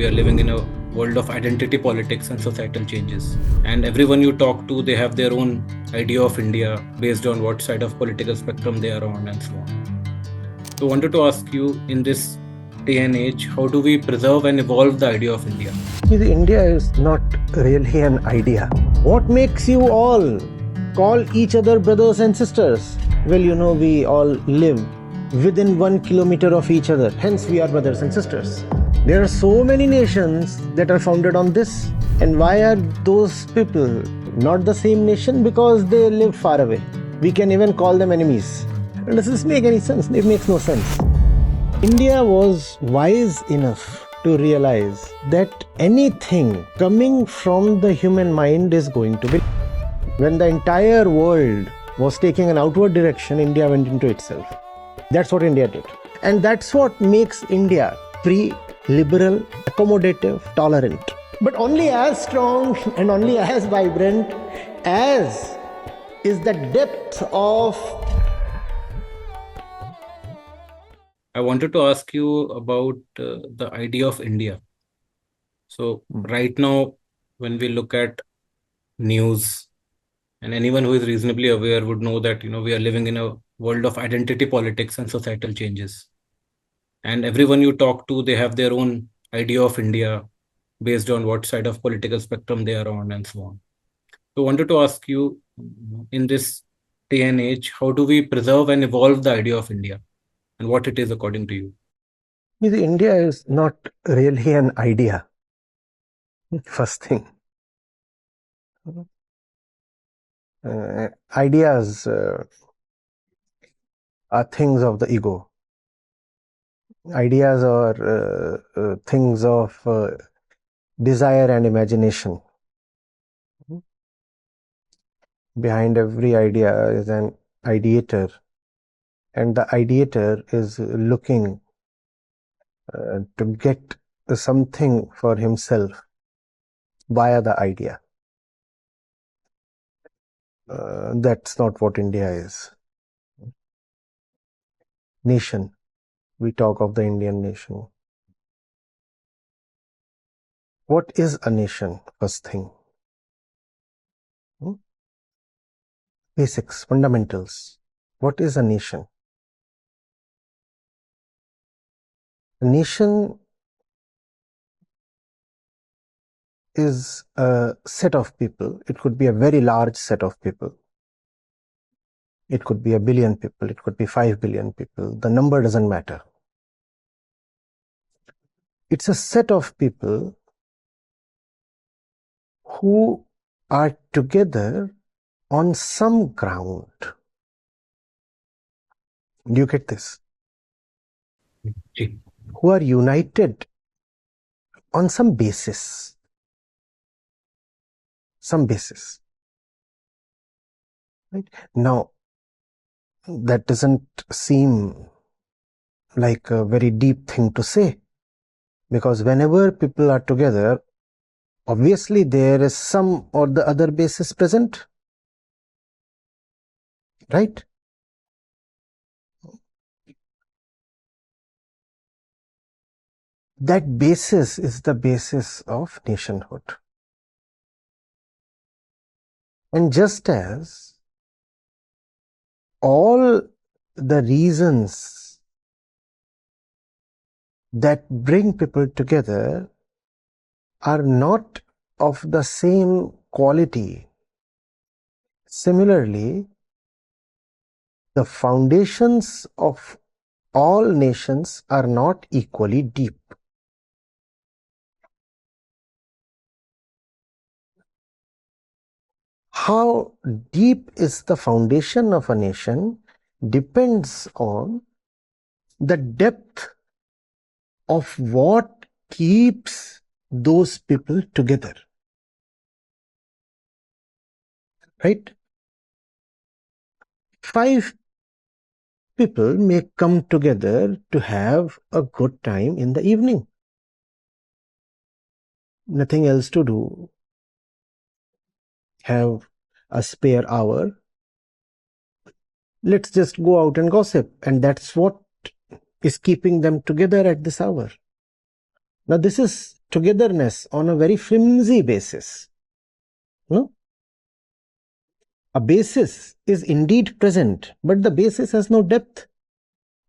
We are living in a world of identity politics and societal changes. And everyone you talk to, they have their own idea of India based on what side of political spectrum they are on and so on. So I wanted to ask you, in this day and age, how do we preserve and evolve the idea of India? India is not really an idea. What makes you all call each other brothers and sisters? Well, we all live within 1 kilometer of each other. Hence, we are brothers and sisters. There are so many nations that are founded on this. And why are those people not the same nation? Because they live far away. We can even call them enemies. Does this make any sense? It makes no sense. India was wise enough to realize that anything coming from the human mind is going to be. When the entire world was taking an outward direction, India went into itself. That's what India did. And that's what makes India free, liberal, accommodative, tolerant. But only as strong and only as vibrant as is the depth of. I wanted to ask you about the idea of India. So right now, when we look at news, and anyone who is reasonably aware would know that we are living in a world of identity politics and societal changes. And everyone you talk to, they have their own idea of India based on what side of political spectrum they are on and so on. So I wanted to ask you, in this day and age, how do we preserve and evolve the idea of India and what it is according to you? India is not really an idea. First thing. Ideas are things of the ego. Ideas are things of desire and imagination. Behind every idea is an ideator, and the ideator is looking to get something for himself via the idea. That's not what India is. Nation. We talk of the Indian nation. What is a nation? First thing. Basics, fundamentals. What is a nation? A nation is a set of people. It could be a very large set of people. It could be 1 billion people. It could be 5 billion people. The number doesn't matter. It's a set of people who are together on some ground. Do you get this? Who are united on some basis. Some basis. Right? Now, that doesn't seem like a very deep thing to say, because whenever people are together, obviously there is some or the other basis present, right? That basis is the basis of nationhood. And just as all the reasons that bring people together are not of the same quality, similarly, the foundations of all nations are not equally deep. How deep is the foundation of a nation depends on the depth of what keeps those people together. Right? 5 people may come together to have a good time in the evening. Nothing else to do. Have a spare hour. Let's just go out and gossip. And that's what is keeping them together at this hour. Now, this is togetherness on a very flimsy basis. No? A basis is indeed present, but the basis has no depth.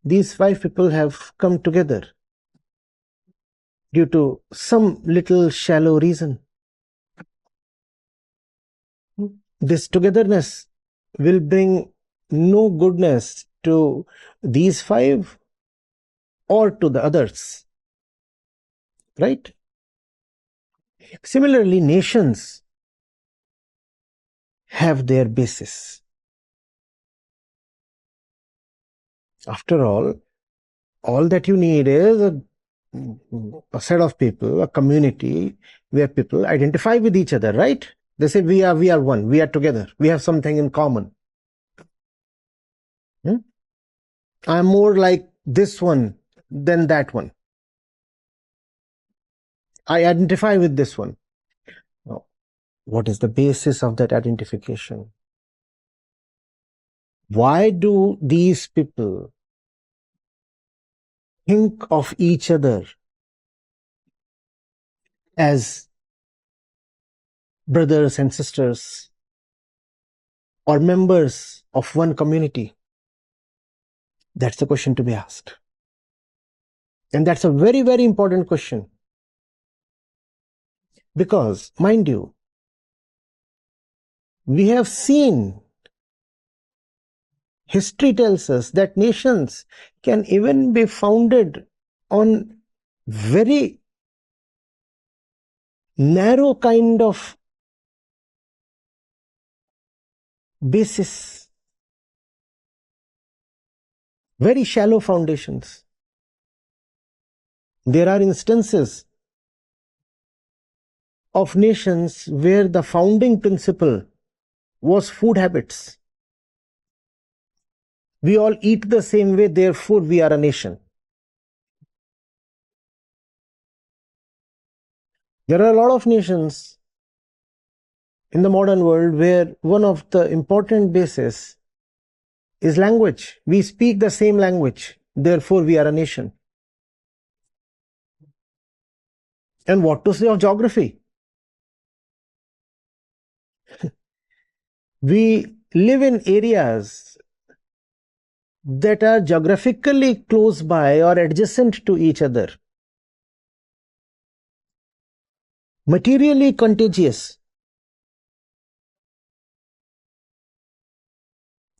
These five people have come together due to some little shallow reason. This togetherness will bring no goodness to these five or to the others. Right? Similarly, nations have their basis. After all that you need is a set of people, a community where people identify with each other, right? They say we are one, we are together, we have something in common. I'm more like this one than that one. I identify with this one. Now, what is the basis of that identification? Why do these people think of each other as brothers and sisters or members of one community? That's the question to be asked. And that's a very, very important question. Because, mind you, we have seen, history tells us that nations can even be founded on very narrow kind of basis, very shallow foundations. There are instances of nations where the founding principle was food habits. We all eat the same way, therefore we are a nation. There are a lot of nations in the modern world where one of the important bases is language. We speak the same language, therefore we are a nation. And what to say of geography? We live in areas that are geographically close by or adjacent to each other, materially contagious.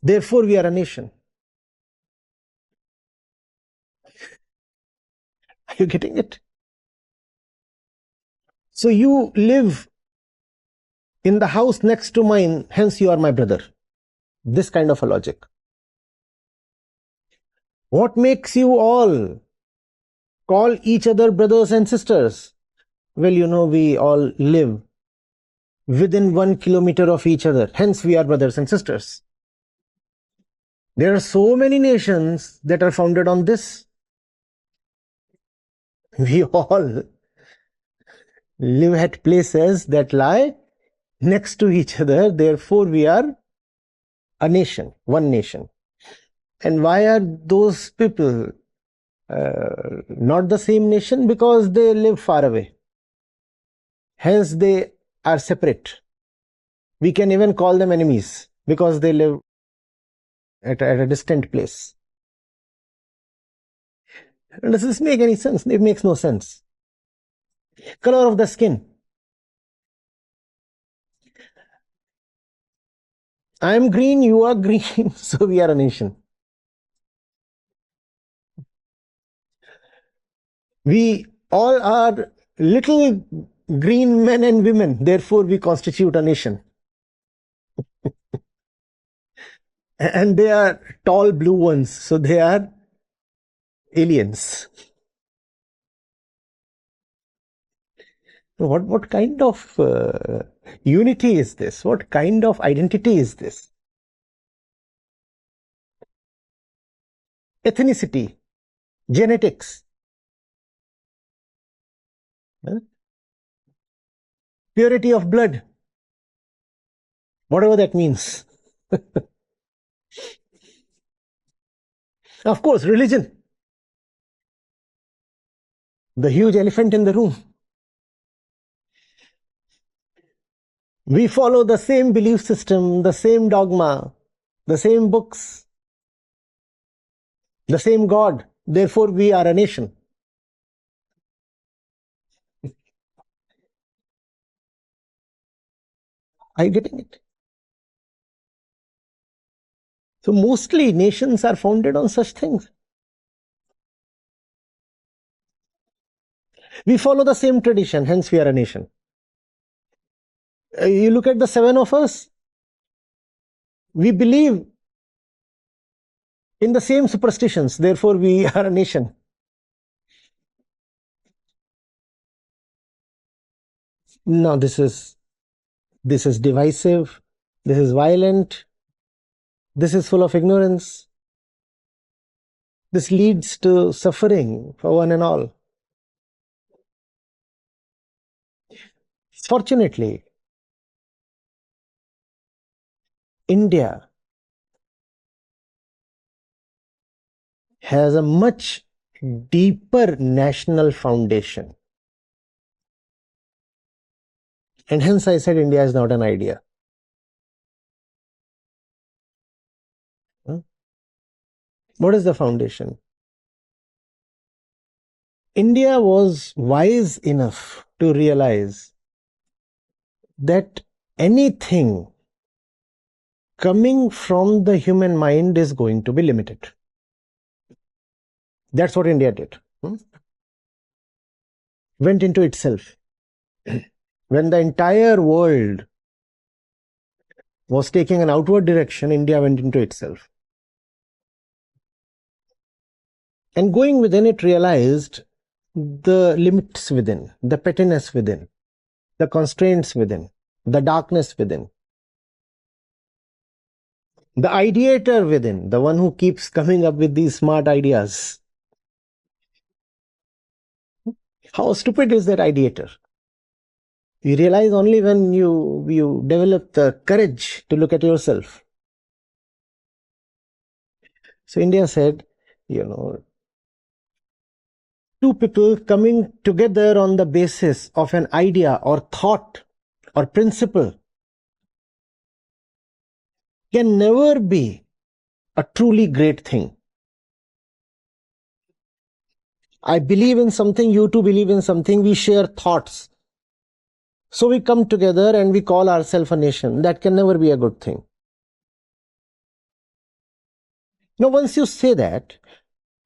Therefore, we are a nation. Are you getting it? So you live in the house next to mine, hence you are my brother. This kind of a logic. What makes you all call each other brothers and sisters? Well, we all live within 1 kilometer of each other, hence we are brothers and sisters. There are so many nations that are founded on this. We all live at places that lie next to each other, therefore we are a nation, one nation. And why are those people not the same nation? Because they live far away. Hence they are separate. We can even call them enemies because they live at a distant place. Does this make any sense? It makes no sense. Color of the skin. I am green, you are green, so we are a nation. We all are little green men and women, therefore we constitute a nation. And they are tall blue ones, so they are aliens. What kind of unity is this? What kind of identity is this? Ethnicity, genetics, purity of blood, whatever that means. Of course, religion, the huge elephant in the room. We follow the same belief system, the same dogma, the same books, the same God. Therefore, we are a nation. Are you getting it? So mostly nations are founded on such things. We follow the same tradition, hence we are a nation. You look at the seven of us, we believe in the same superstitions, therefore we are a nation. Now this is divisive, this is violent, this is full of ignorance. This leads to suffering for one and all. Fortunately, India has a much deeper national foundation. And hence I said India is not an idea. What is the foundation? India was wise enough to realize that anything coming from the human mind is going to be limited. That's what India did. Went into itself. When the entire world was taking an outward direction, India went into itself. And going within it, realized the limits within, the pettiness within, the constraints within, the darkness within, the ideator within, the one who keeps coming up with these smart ideas. How stupid is that ideator? You realize only when you develop the courage to look at yourself. So India said, two people coming together on the basis of an idea or thought or principle can never be a truly great thing. I believe in something, you too believe in something, we share thoughts. So we come together and we call ourselves a nation. That can never be a good thing. Now, once you say that,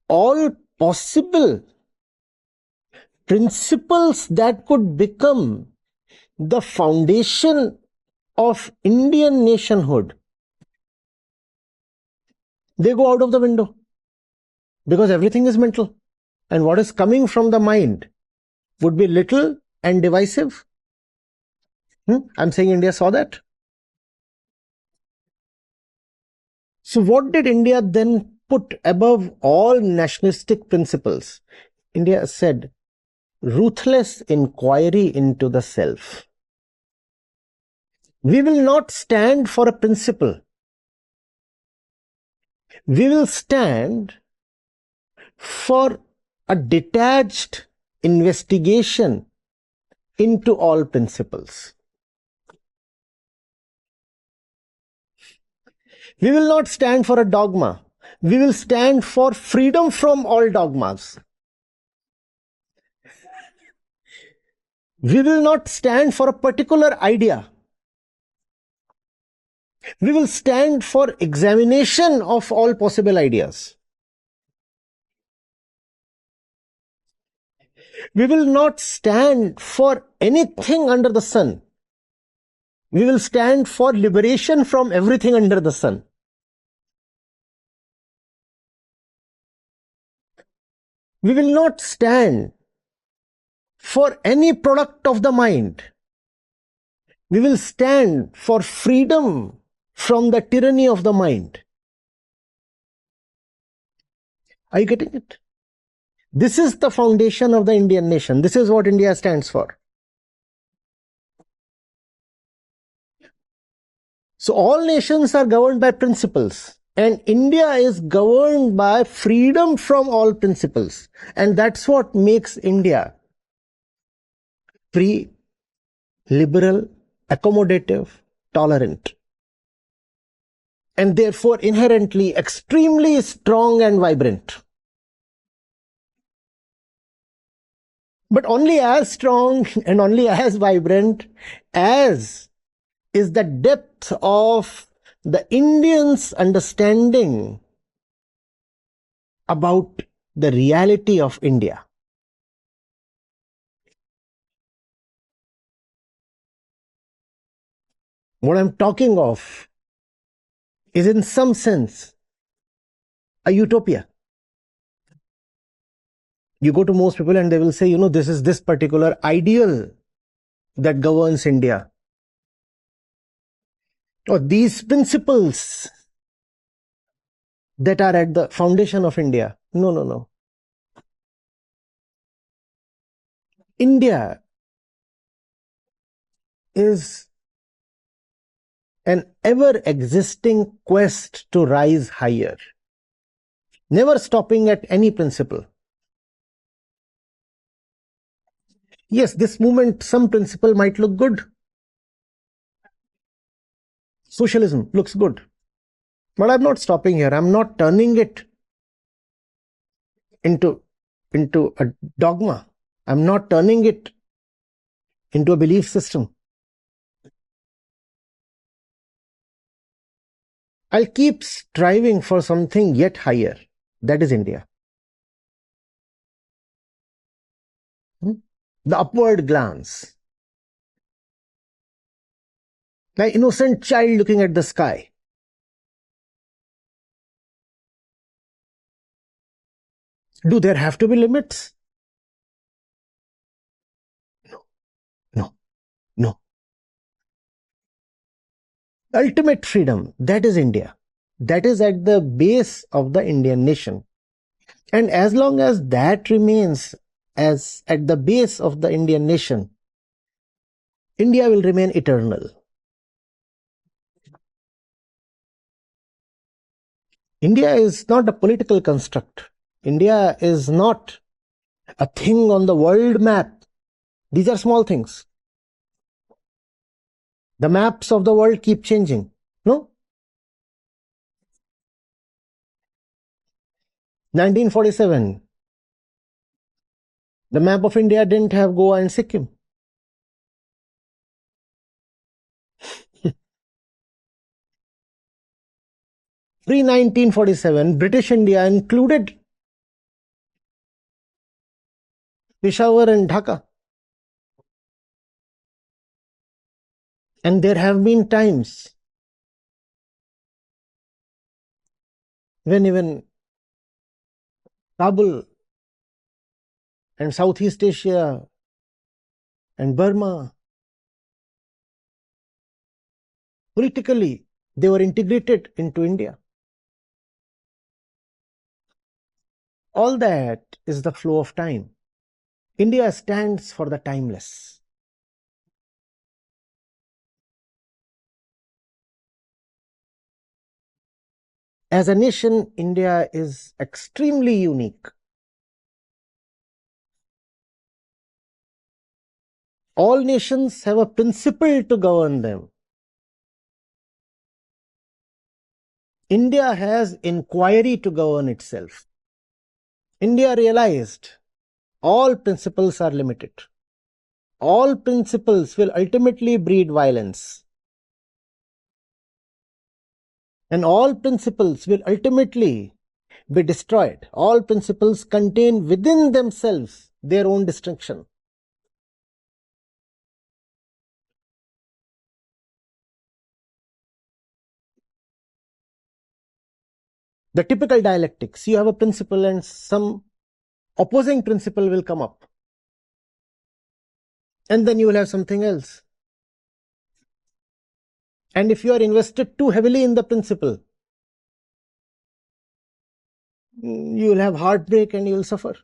all possible principles that could become the foundation of Indian nationhood, they go out of the window. Because everything is mental. And what is coming from the mind would be little and divisive. I'm saying India saw that. So what did India then put above all nationalistic principles? India said, ruthless inquiry into the self. We will not stand for a principle. We will stand for a detached investigation into all principles. We will not stand for a dogma. We will stand for freedom from all dogmas. We will not stand for a particular idea. We will stand for examination of all possible ideas. We will not stand for anything under the sun. We will stand for liberation from everything under the sun. We will not stand for any product of the mind. We will stand for freedom from the tyranny of the mind. Are you getting it? This is the foundation of the Indian nation. This is what India stands for. So all nations are governed by principles. And India is governed by freedom from all principles. And that's what makes India free, liberal, accommodative, tolerant, and therefore inherently extremely strong and vibrant. But only as strong and only as vibrant as is the depth of the Indians' understanding about the reality of India. What I'm talking of is, in some sense, a utopia. You go to most people and they will say, this is this particular ideal that governs India, or these principles that are at the foundation of India. No, no, no. India is an ever existing quest to rise higher, never stopping at any principle. Yes, this movement, some principle might look good. Socialism looks good. But I'm not stopping here. I'm not turning it into a dogma. I'm not turning it into a belief system. I'll keep striving for something yet higher. That is India. The upward glance. The innocent child looking at the sky. Do there have to be limits? No, no, no. Ultimate freedom, that is India. That is at the base of the Indian nation. And as long as that remains as at the base of the Indian nation, India will remain eternal. India is not a political construct. India is not a thing on the world map. These are small things. The maps of the world keep changing. No? 1947, the map of India didn't have Goa and Sikkim. Pre-1947, British India included Peshawar and Dhaka. And there have been times when even Kabul and Southeast Asia and Burma, politically, they were integrated into India. All that is the flow of time. India stands for the timeless. As a nation, India is extremely unique. All nations have a principle to govern them. India has inquiry to govern itself. India realized all principles are limited. All principles will ultimately breed violence. And all principles will ultimately be destroyed. All principles contain within themselves their own destruction. The typical dialectics, you have a principle and some opposing principle will come up. And then you will have something else. And if you are invested too heavily in the principle, you will have heartbreak and you will suffer.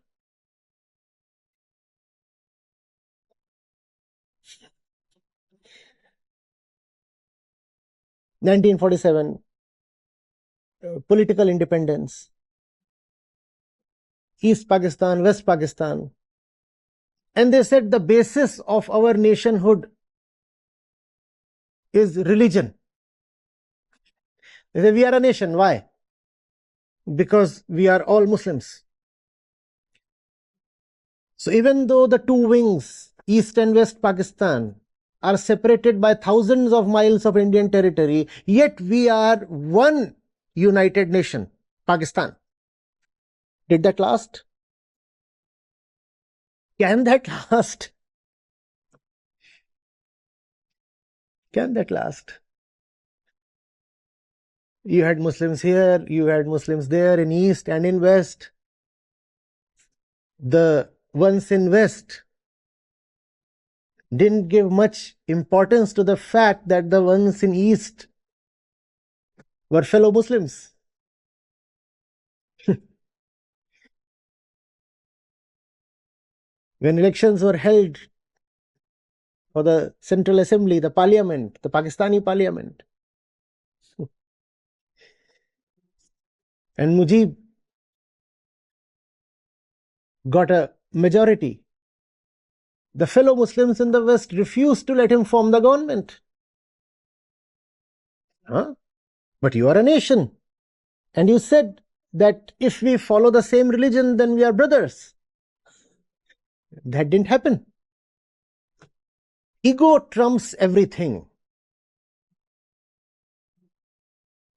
In 1947, political independence, East Pakistan, West Pakistan. And they said the basis of our nationhood is religion. They say we are a nation. Why? Because we are all Muslims. So even though the two wings, East and West Pakistan, are separated by thousands of miles of Indian territory, yet we are one united nation, Pakistan. Did that last? Can that last? Can that last? You had Muslims here, you had Muslims there in East and in West. The ones in West didn't give much importance to the fact that the ones in East were fellow Muslims. When elections were held for the Central Assembly, the Parliament, the Pakistani Parliament, and Mujib got a majority, the fellow Muslims in the West refused to let him form the government. Huh? But you are a nation. And you said that if we follow the same religion, then we are brothers. That didn't happen. Ego trumps everything.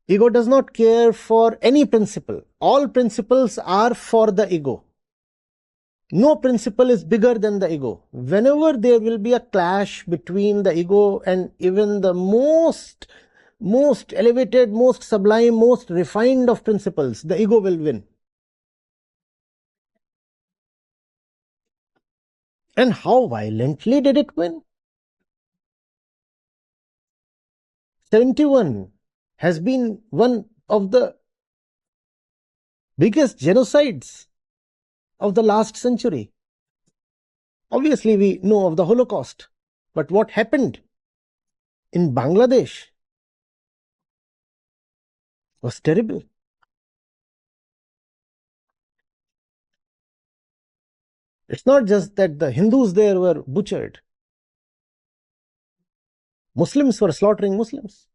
Ego does not care for any principle. All principles are for the ego. No principle is bigger than the ego. Whenever there will be a clash between the ego and even the most elevated, most sublime, most refined of principles, the ego will win. And how violently did it win? 71 has been one of the biggest genocides of the last century. Obviously, we know of the Holocaust, but what happened in Bangladesh was terrible. It's not just that the Hindus there were butchered. Muslims were slaughtering Muslims.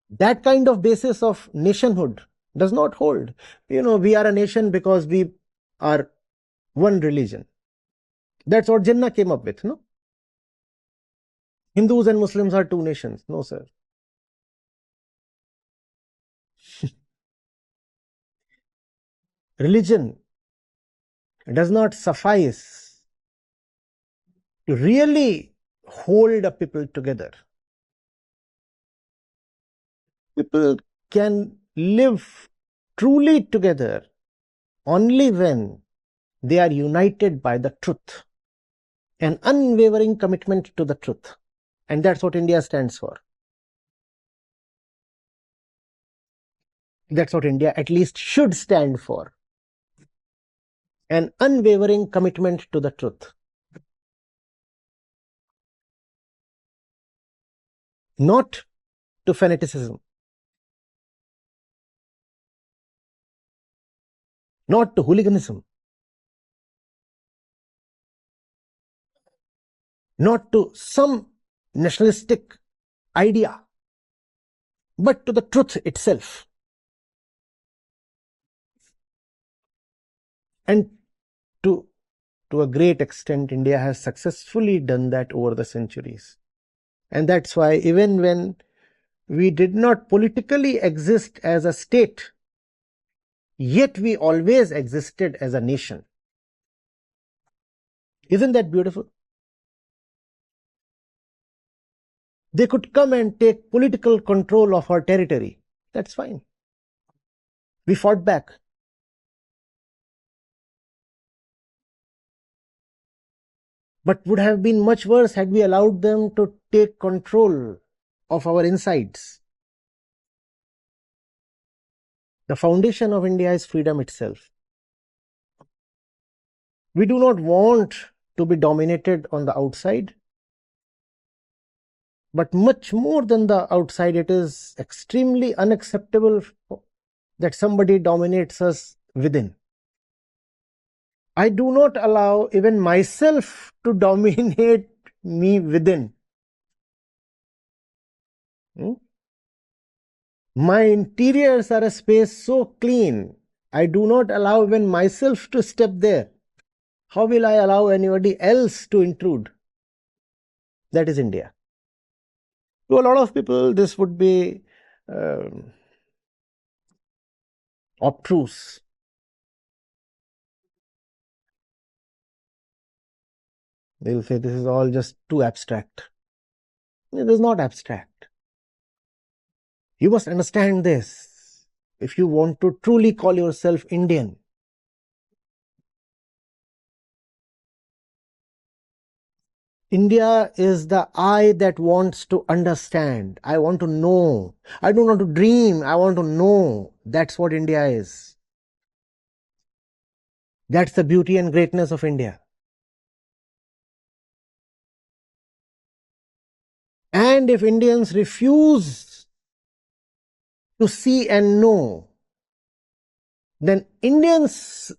That kind of basis of nationhood does not hold. We are a nation because we are one religion. That's what Jinnah came up with, no? Hindus and Muslims are two nations. No, sir. Religion does not suffice to really hold a people together. People can live truly together only when they are united by the truth, an unwavering commitment to the truth. And that's what India stands for. That's what India at least should stand for. An unwavering commitment to the truth. Not to fanaticism. Not to hooliganism. Not to some nationalistic idea, but to the truth itself. And to a great extent, India has successfully done that over the centuries. And that's why even when we did not politically exist as a state, yet we always existed as a nation. Isn't that beautiful? They could come and take political control of our territory. That's fine. We fought back. But would have been much worse had we allowed them to take control of our insides. The foundation of India is freedom itself. We do not want to be dominated on the outside, but much more than the outside, it is extremely unacceptable that somebody dominates us within. I do not allow even myself to dominate me within. Hmm? My interiors are a space so clean, I do not allow even myself to step there. How will I allow anybody else to intrude? That is India. To a lot of people, this would be um obtruse. They'll say this is all just too abstract. It is not abstract. You must understand this. If you want to truly call yourself Indian, India is the I that wants to understand. I want to know. I don't want to dream. I want to know. That's what India is. That's the beauty and greatness of India. And if Indians refuse to see and know, then Indians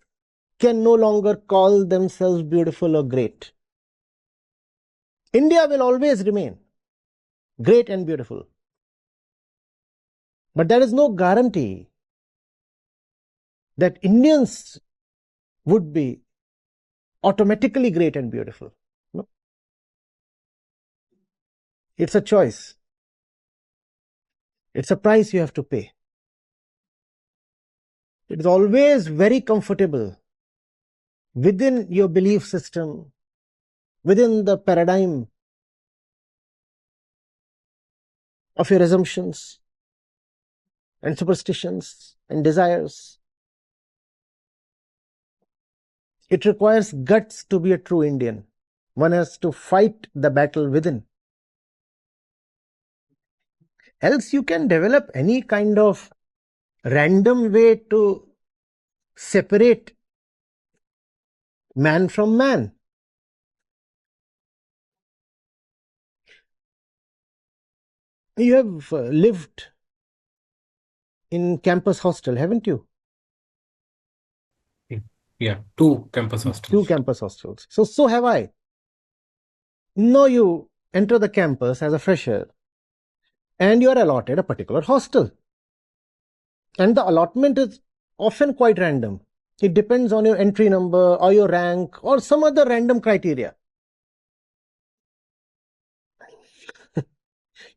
can no longer call themselves beautiful or great. India will always remain great and beautiful. But there is no guarantee that Indians would be automatically great and beautiful. No. It's a choice. It's a price you have to pay. It is always very comfortable within your belief system, within the paradigm of your assumptions and superstitions and desires. It requires guts to be a true Indian. One has to fight the battle within. Else you can develop any kind of random way to separate man from man. You have lived in campus hostel, haven't you? Yeah, two campus Two hostels. campus hostels. So have I. Now you enter the campus as a fresher and you are allotted a particular hostel. And the allotment is often quite random. It depends on your entry number or your rank or some other random criteria.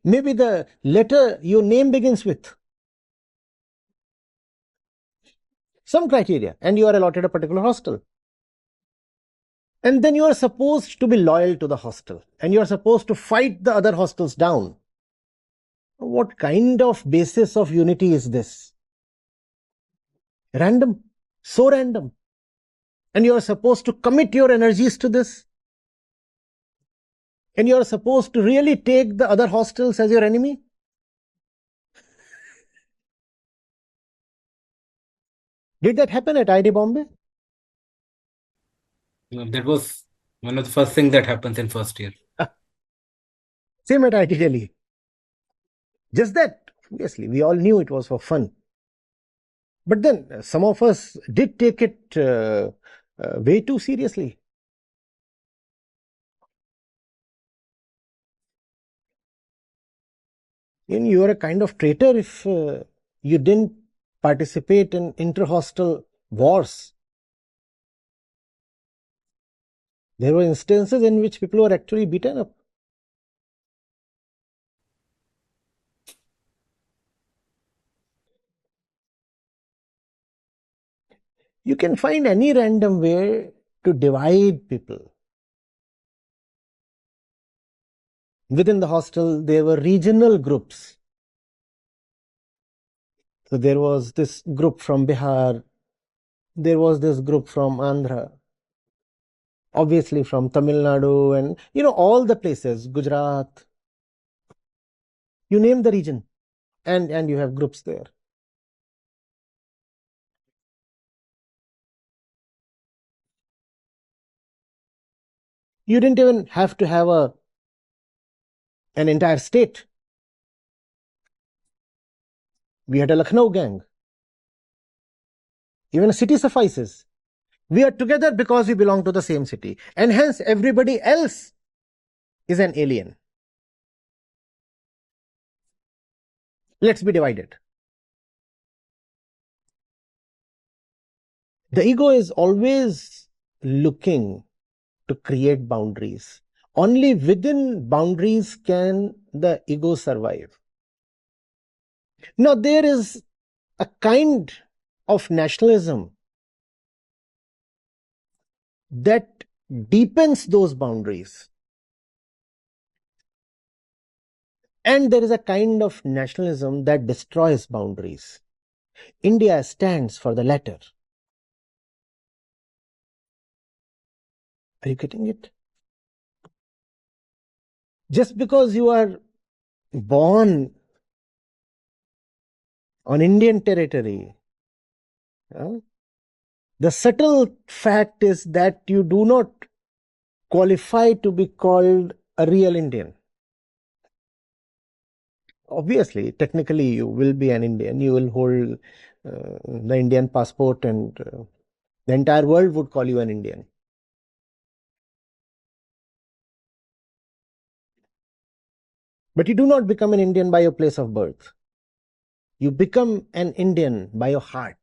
Maybe the letter your name begins with. Some criteria, and you are allotted a particular hostel. And then you are supposed to be loyal to the hostel and you are supposed to fight the other hostels down. What kind of basis of unity is this? Random, so random. And you are supposed to commit your energies to this. And you are supposed to really take the other hostels as your enemy. Did that happen at ID Bombay? That was one of the first things that happens in first year. Same at IT Delhi. Just that, obviously, we all knew it was for fun. But then some of us did take it way too seriously. And you are a kind of traitor if you didn't participate in inter-hostel wars. There were instances in which people were actually beaten up. You can find any random way to divide people. Within the hostel, there were regional groups. So there was this group from Bihar, there was this group from Andhra, obviously from Tamil Nadu, and all the places, Gujarat, you name the region, and you have groups there. You didn't even have to have an entire state. We had a Lucknow gang. Even a city suffices. We are together because we belong to the same city, and hence everybody else is an alien. Let's be divided. The ego is always looking to create boundaries. Only within boundaries can the ego survive. Now, there is a kind of nationalism that deepens those boundaries. And there is a kind of nationalism that destroys boundaries. India stands for the latter. Are you getting it? Just because you are born on Indian territory, the subtle fact is that you do not qualify to be called a real Indian. Obviously, technically, you will be an Indian. You will hold the Indian passport, and the entire world would call you an Indian. But you do not become an Indian by your place of birth. You become an Indian by your heart.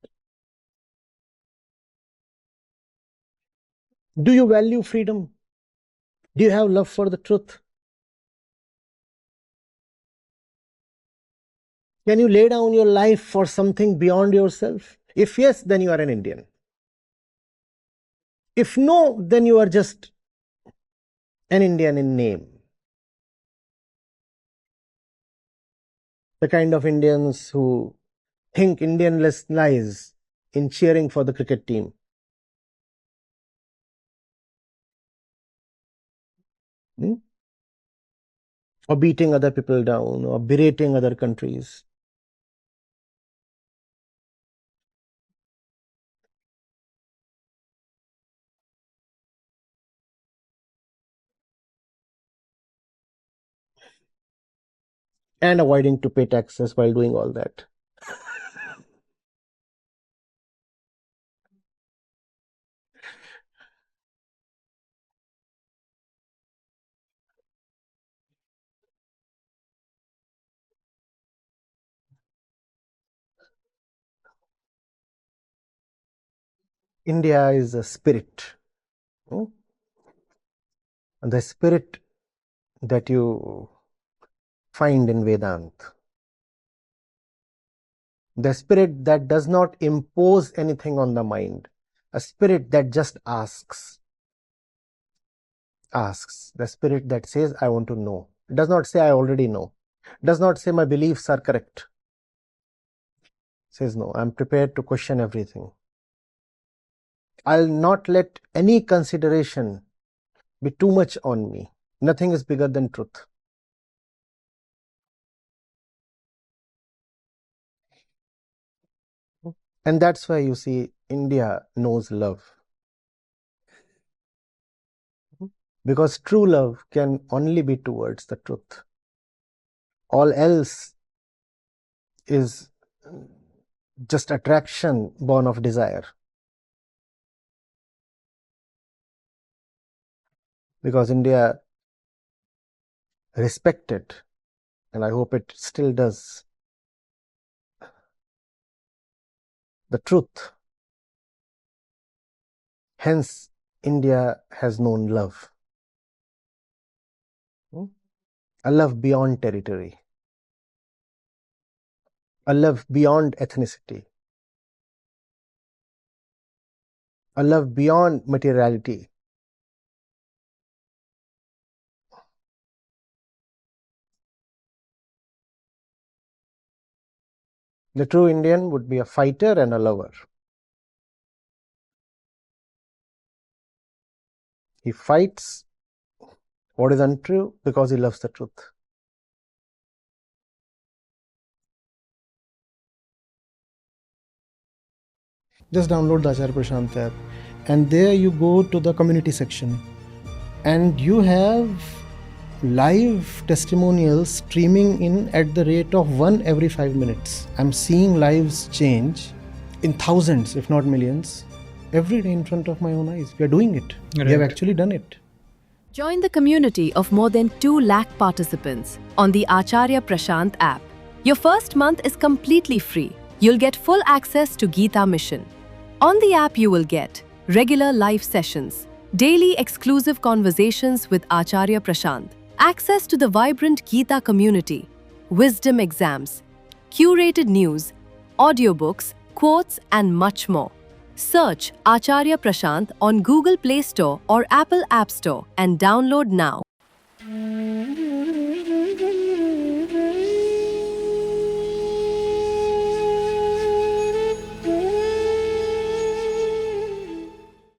Do you value freedom? Do you have love for the truth? Can you lay down your life for something beyond yourself? If yes, then you are an Indian. If no, then you are just an Indian in name. The kind of Indians who think Indianness lies in cheering for the cricket team. Or beating other people down, or berating other countries. And avoiding to pay taxes while doing all that. India is a spirit. And the spirit that you find in Vedanta. The spirit that does not impose anything on the mind. A spirit that just asks. The spirit that says, I want to know. It does not say, I already know. It does not say, my beliefs are correct. It says, no, I'm prepared to question everything. I'll not let any consideration be too much on me. Nothing is bigger than truth. And that's why you see India knows love. Because true love can only be towards the truth. All else is just attraction born of desire. Because India respected, and I hope it still does, the truth. Hence, India has known love. A love beyond territory. A love beyond ethnicity. A love beyond materiality. The true Indian would be a fighter and a lover. He fights what is untrue because he loves the truth. Just download the Acharya Prashant app, and there you go to the community section, and you have live testimonials streaming in at the rate of 1 every 5 minutes. I'm seeing lives change in thousands, if not millions, every day in front of my own eyes. We are doing it. Right. We have actually done it. Join the community of more than 2 lakh participants on the Acharya Prashant app. Your first month is completely free. You'll get full access to Gita Mission. On the app, you will get regular live sessions, daily exclusive conversations with Acharya Prashant, access to the vibrant Gita community, wisdom exams, curated news, audiobooks, quotes, and much more. Search Acharya Prashant on Google Play Store or Apple App Store and download now.